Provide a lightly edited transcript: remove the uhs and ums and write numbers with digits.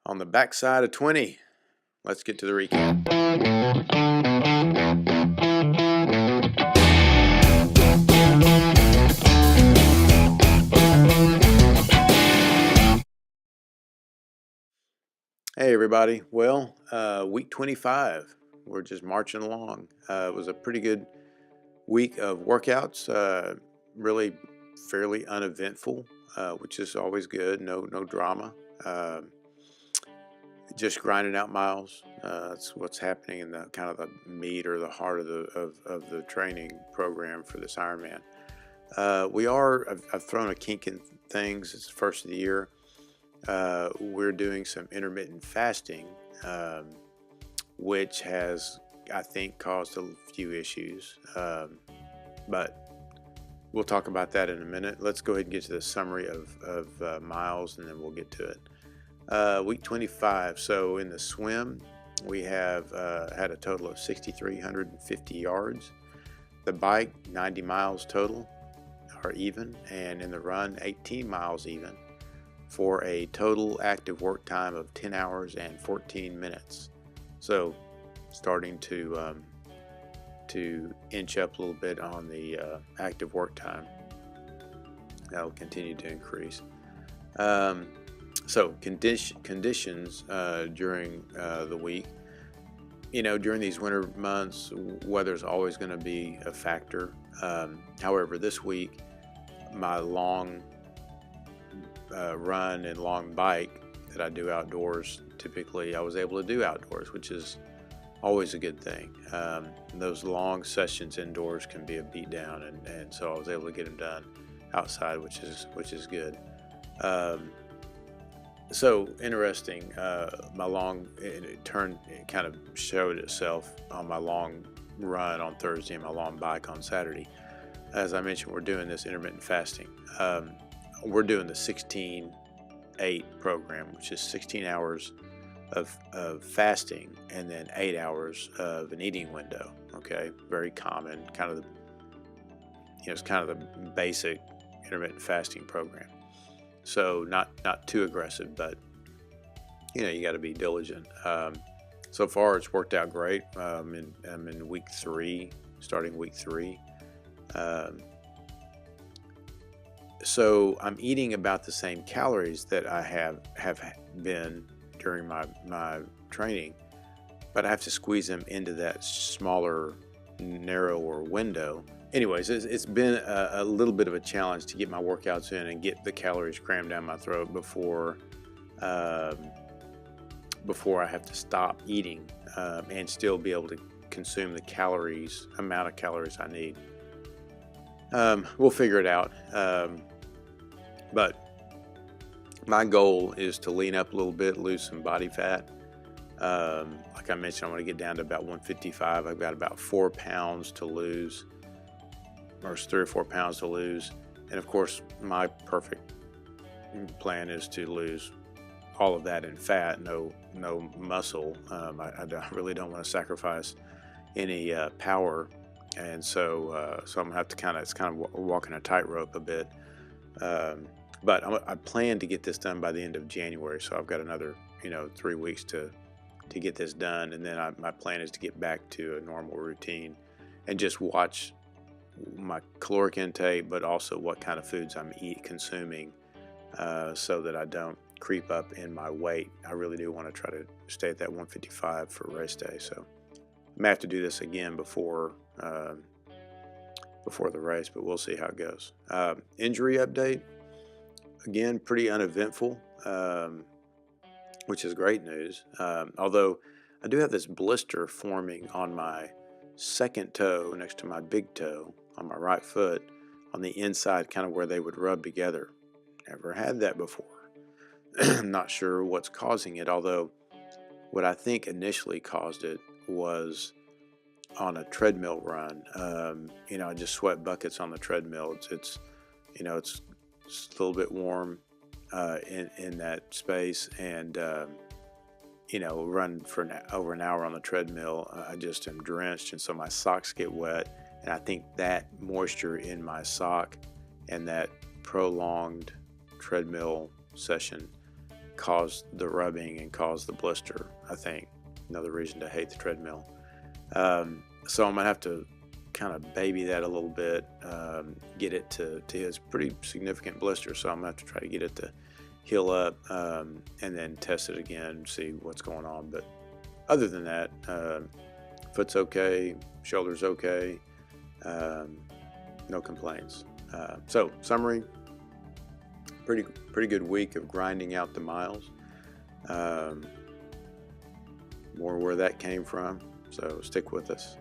on the backside of 20. Let's get to the recap. Hey everybody. Well, week 25. We're just marching along. It was a pretty good week of workouts. Really fairly uneventful, which is always good. No drama. Just grinding out miles. That's what's happening in the kind of the meat or the heart of the training program for this Ironman. I've thrown a kink in things. It's the first of the year. We're doing some intermittent fasting, which has, I think, caused a few issues. But we'll talk about that in a minute. Let's go ahead and get to the summary of miles, and then we'll get to it. Week 25. So in the swim, we have had a total of 6,350 yards. The bike, 90 miles total, or even, and in the run, 18 miles even, for a total active work time of 10 hours and 14 minutes. So starting to inch up a little bit on the active work time. That'll continue to increase. So conditions during the week. During these winter months, weather's always going to be a factor. However, this week, my long run and long bike that I do outdoors, typically I was able to do outdoors, which is always a good thing. Those long sessions indoors can be a beat down, and so I was able to get them done outside, which is good. So interesting. My long, it kind of showed itself on my long run on Thursday and my long bike on Saturday. As I mentioned, we're doing this intermittent fasting. We're doing the 16-8 program, which is 16 hours of fasting and then 8 hours of an eating window. Okay, very common, it's kind of the basic intermittent fasting program. So not too aggressive, but you got to be diligent. So far, it's worked out great. I'm in week 3, starting week 3. So I'm eating about the same calories that I have been during my training, but I have to squeeze them into that smaller, narrower window. Anyways, it's been a little bit of a challenge to get my workouts in and get the calories crammed down my throat before I have to stop eating and still be able to consume the amount of calories I need. We'll figure it out. But my goal is to lean up a little bit, lose some body fat. Like I mentioned, I want to get down to about 155. I've got about 4 pounds to lose, or 3 or 4 pounds to lose. And of course, my perfect plan is to lose all of that in fat, no muscle. I really don't want to sacrifice any power. And so I'm gonna have to it's kind of walking a tightrope a bit. But I plan to get this done by the end of January. So I've got another, 3 weeks to get this done. And then my plan is to get back to a normal routine and just watch my caloric intake, but also what kind of foods I'm consuming, so that I don't creep up in my weight. I really do want to try to stay at that 155 for race day. So I may have to do this again before the race, but we'll see how it goes. Injury update, again, pretty uneventful, which is great news. Although I do have this blister forming on my second toe next to my big toe on my right foot on the inside, kind of where they would rub together. Never had that before. I'm not sure what's causing it, although what I think initially caused it was on a treadmill run. I just sweat buckets on the treadmill. It's a little bit warm in that space, and run for over an hour on the treadmill. I just am drenched, and so my socks get wet. And I think that moisture in my sock and that prolonged treadmill session caused the rubbing and caused the blister, I think. Another reason to hate the treadmill. So I'm going to have to kind of baby that a little bit, get it to his pretty significant blister. So I'm going to have to try to get it to heal up, and then test it again, see what's going on. But other than that, foot's okay, shoulder's okay, no complaints. So summary, pretty good week of grinding out the miles. More where that came from, so stick with us.